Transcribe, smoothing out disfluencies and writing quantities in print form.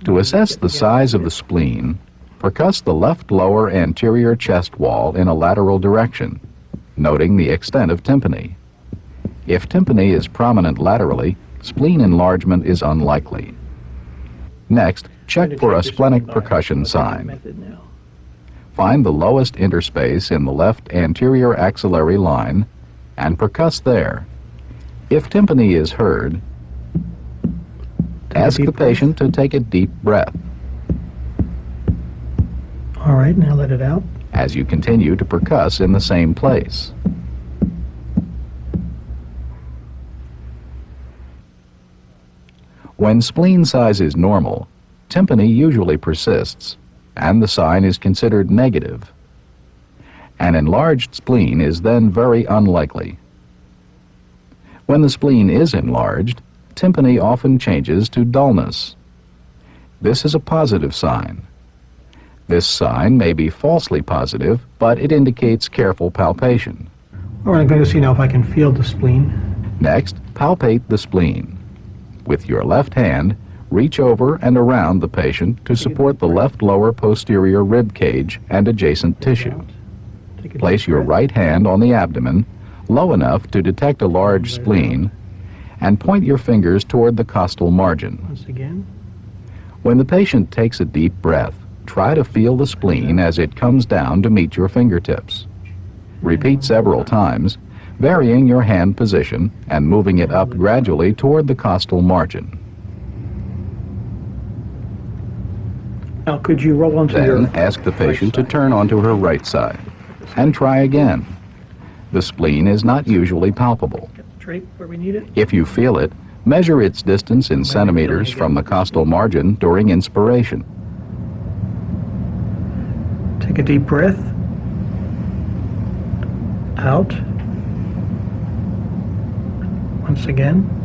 To assess the size of the spleen, percuss the left lower anterior chest wall in a lateral direction, noting the extent of tympany. If tympany is prominent laterally, spleen enlargement is unlikely. Next, check for a splenic percussion sign. Find the lowest interspace in the left anterior axillary line and percuss there. If tympany is heard, ask the patient to take a deep breath. All right, now let it out. As you continue to percuss in the same place. When spleen size is normal, tympany usually persists, and the sign is considered negative. An enlarged spleen is then very unlikely. When the spleen is enlarged, tympany often changes to dullness. This is a positive sign. This sign may be falsely positive, but it indicates careful palpation. All right, I'm going to see now if I can feel the spleen. Next, palpate the spleen. With your left hand, reach over and around the patient to support the left lower posterior rib cage and adjacent tissue. Place your right hand on the abdomen, low enough to detect a large spleen, and point your fingers toward the costal margin. Once again. When the patient takes a deep breath, try to feel the spleen as it comes down to meet your fingertips. Repeat several times, varying your hand position and moving it up gradually toward the costal margin. Now, could you roll onto your... Then ask the patient to turn onto her right side and try again. The spleen is not usually palpable. Drape where we need it. If you feel it, measure its distance in centimeters from the costal margin during inspiration. Take a deep breath. Out. Once again.